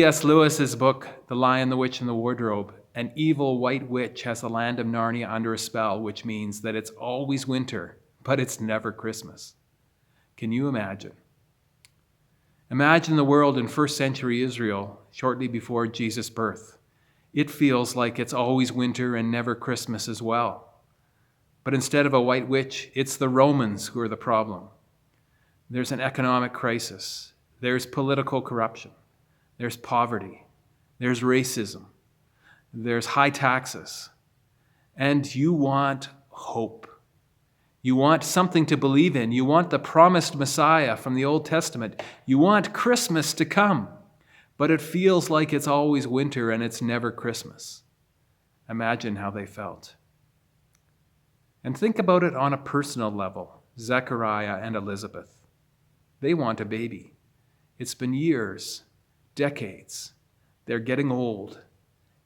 C.S. Lewis's book, The Lion, the Witch, and the Wardrobe, an evil white witch has the land of Narnia under a spell, which means that it's always winter, but it's never Christmas. Can you imagine? Imagine the world in first century Israel, shortly before Jesus' birth. It feels like it's always winter and never Christmas as well. But instead of a white witch, it's the Romans who are the problem. There's an economic crisis. There's political corruption. There's poverty. There's racism. There's high taxes. And you want hope. You want something to believe in. You want the promised Messiah from the Old Testament. You want Christmas to come. But it feels like it's always winter and it's never Christmas. Imagine how they felt. And think about it on a personal level. Zechariah and Elizabeth. They want a baby. It's been years. Decades. They're getting old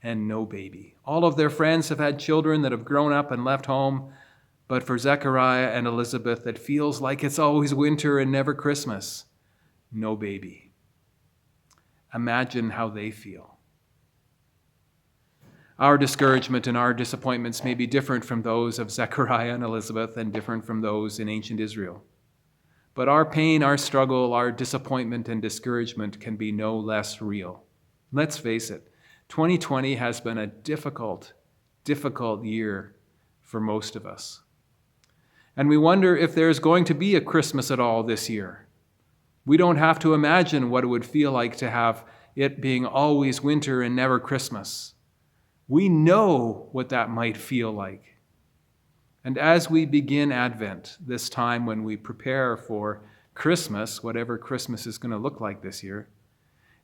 and no baby. All of their friends have had children that have grown up and left home, but for Zechariah and Elizabeth, it feels like it's always winter and never Christmas. No baby. Imagine how they feel. Our discouragement and our disappointments may be different from those of Zechariah and Elizabeth and different from those in ancient Israel. But our pain, our struggle, our disappointment and discouragement can be no less real. Let's face it, 2020 has been a difficult year for most of us. And we wonder if there's going to be a Christmas at all this year. We don't have to imagine what it would feel like to have it being always winter and never Christmas. We know what that might feel like. And as we begin Advent, this time when we prepare for Christmas, whatever Christmas is going to look like this year,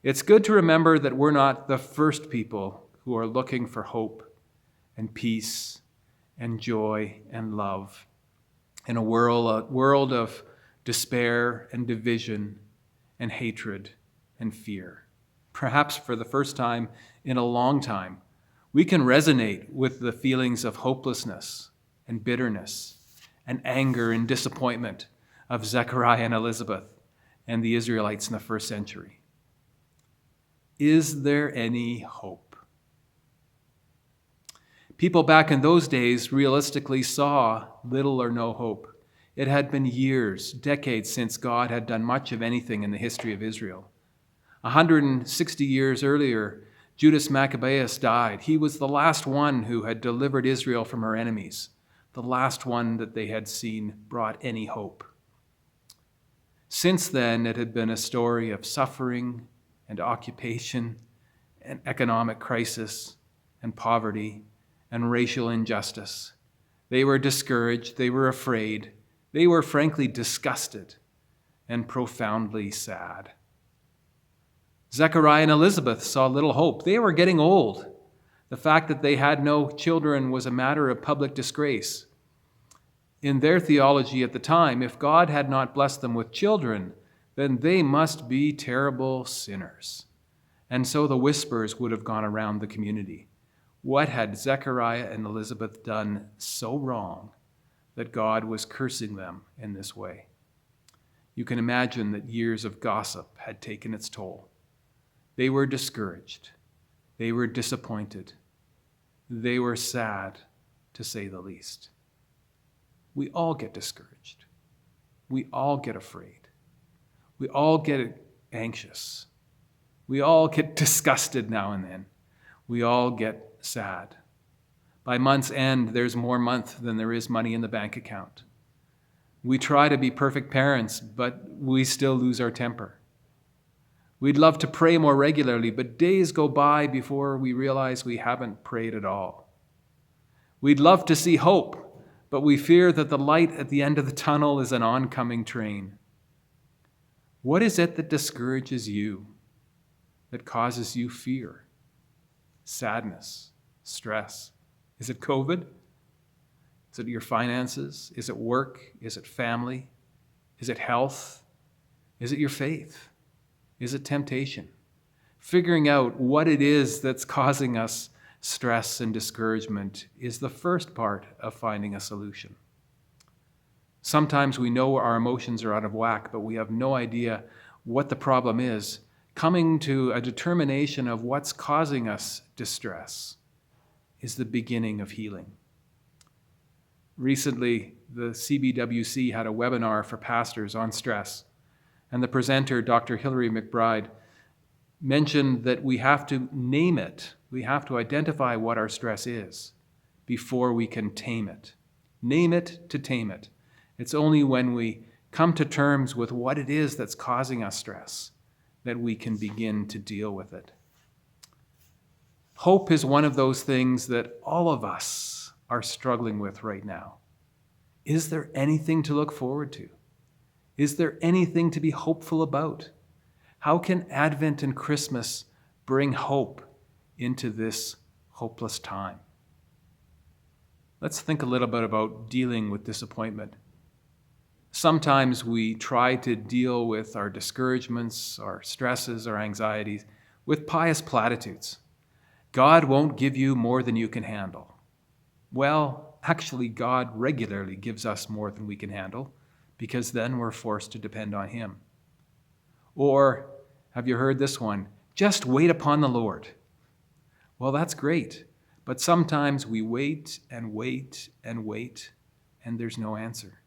it's good to remember that we're not the first people who are looking for hope and peace and joy and love in a world of despair and division and hatred and fear. Perhaps for the first time in a long time, we can resonate with the feelings of hopelessness and bitterness and anger and disappointment of Zechariah and Elizabeth and the Israelites in the first century. Is there any hope? People back in those days realistically saw little or no hope. It had been years, decades since God had done much of anything in the history of Israel. 160 years earlier, Judas Maccabeus died. He was the last one who had delivered Israel from her enemies. The last one that they had seen brought any hope. Since then, it had been a story of suffering and occupation and economic crisis and poverty and racial injustice. They were discouraged, they were afraid, they were frankly disgusted and profoundly sad. Zechariah and Elizabeth saw little hope. They were getting old. The fact that they had no children was a matter of public disgrace. In their theology at the time, if God had not blessed them with children, then they must be terrible sinners. And so the whispers would have gone around the community. What had Zechariah and Elizabeth done so wrong that God was cursing them in this way? You can imagine that years of gossip had taken its toll. They were discouraged. They were disappointed. They were sad, to say the least. We all get discouraged. We all get afraid. We all get anxious. We all get disgusted now and then. We all get sad. By month's end, there's more month than there is money in the bank account. We try to be perfect parents, but we still lose our temper. We'd love to pray more regularly, but days go by before we realize we haven't prayed at all. We'd love to see hope, but we fear that the light at the end of the tunnel is an oncoming train. What is it that discourages you, that causes you fear, sadness, stress? Is it COVID? Is it your finances? Is it work? Is it family? Is it health? Is it your faith? Is it temptation? Figuring out what it is that's causing us stress and discouragement is the first part of finding a solution. Sometimes we know our emotions are out of whack, but we have no idea what the problem is. coming to a determination of what's causing us distress, is the beginning of healing. Recently, the CBWC had a webinar for pastors on stress, and the presenter, Dr. Hilary McBride, mentioned that we have to name it. We have to identify what our stress is before we can tame it. Name it to tame it. It's only when we come to terms with what it is that's causing us stress that we can begin to deal with it. Hope is one of those things that all of us are struggling with right now. Is there anything to look forward to? Is there anything to be hopeful about? How can Advent and Christmas bring hope into this hopeless time? Let's think a little bit about dealing with disappointment. Sometimes we try to deal with our discouragements, our stresses, our anxieties with pious platitudes. God won't give you more than you can handle. Well, actually, God regularly gives us more than we can handle, because then we're forced to depend on Him. Or, have you heard this one? Just wait upon the Lord. Well, that's great, but sometimes we wait and wait and wait, and there's no answer.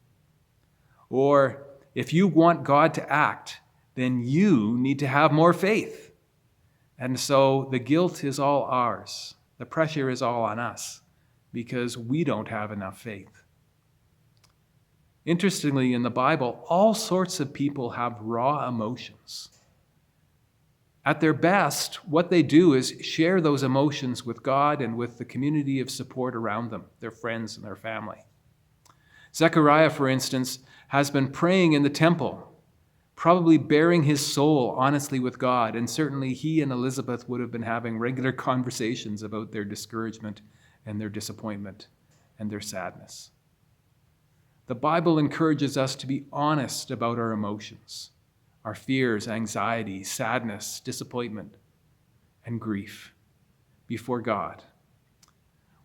Or, if you want God to act, then you need to have more faith. And so the guilt is all ours. The pressure is all on us because we don't have enough faith. Interestingly, in the Bible, all sorts of people have raw emotions. At their best, what they do is share those emotions with God and with the community of support around them, their friends and their family. Zechariah, for instance, has been praying in the temple, probably bearing his soul honestly with God, and certainly he and Elizabeth would have been having regular conversations about their discouragement and their disappointment and their sadness. The Bible encourages us to be honest about our emotions, our fears, anxiety, sadness, disappointment, and grief before God.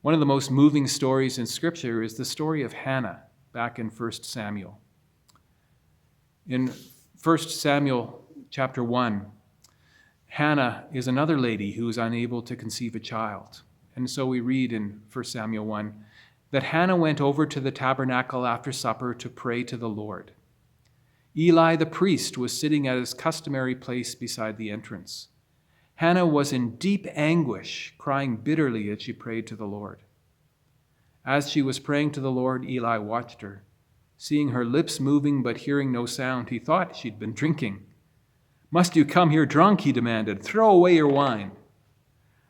One of the most moving stories in Scripture is the story of Hannah back in 1 Samuel. In 1 Samuel chapter 1, Hannah is another lady who is unable to conceive a child. And so we read in 1 Samuel 1 that Hannah went over to the tabernacle after supper to pray to the Lord. Eli the priest was sitting at his customary place beside the entrance. Hannah was in deep anguish, crying bitterly as she prayed to the Lord. As she was praying to the Lord, Eli watched her. Seeing her lips moving but hearing no sound, he thought she'd been drinking. "Must you come here drunk?" he demanded. "Throw away your wine."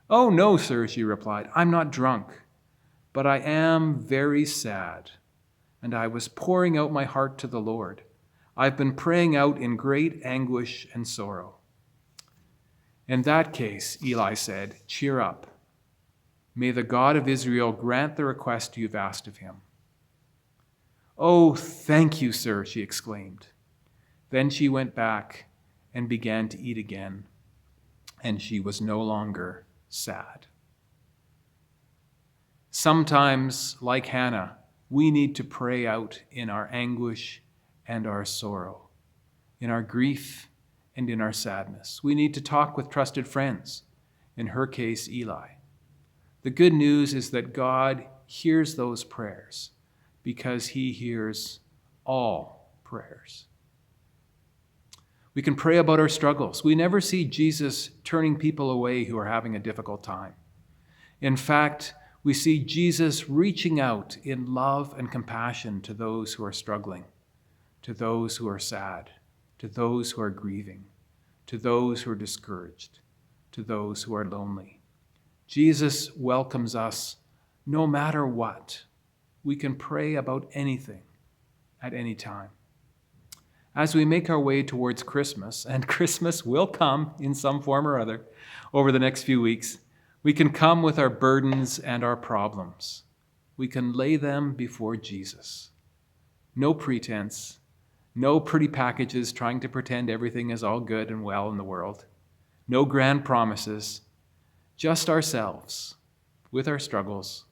"Oh, no, sir," she replied. "I'm not drunk, but I am very sad, and I was pouring out my heart to the Lord. I've been praying out in great anguish and sorrow." "In that case," Eli said, "cheer up. May the God of Israel grant the request you've asked of him." "Oh, thank you, sir," she exclaimed. Then she went back and began to eat again, and she was no longer sad. Sometimes, like Hannah, we need to pray out in our anguish and our sorrow, in our grief and in our sadness. We need to talk with trusted friends, in her case, Eli. The good news is that God hears those prayers because he hears all prayers. We can pray about our struggles. We never see Jesus turning people away who are having a difficult time. In fact, we see Jesus reaching out in love and compassion to those who are struggling, to those who are sad, to those who are grieving, to those who are discouraged, to those who are lonely. Jesus welcomes us no matter what. We can pray about anything at any time. As we make our way towards Christmas, and Christmas will come in some form or other over the next few weeks, we can come with our burdens and our problems. We can lay them before Jesus. No pretense, no pretty packages trying to pretend everything is all good and well in the world. No grand promises, just ourselves with our struggles,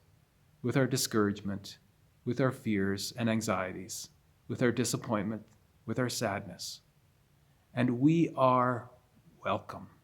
with our discouragement, with our fears and anxieties, with our disappointment, with our sadness. And we are welcome.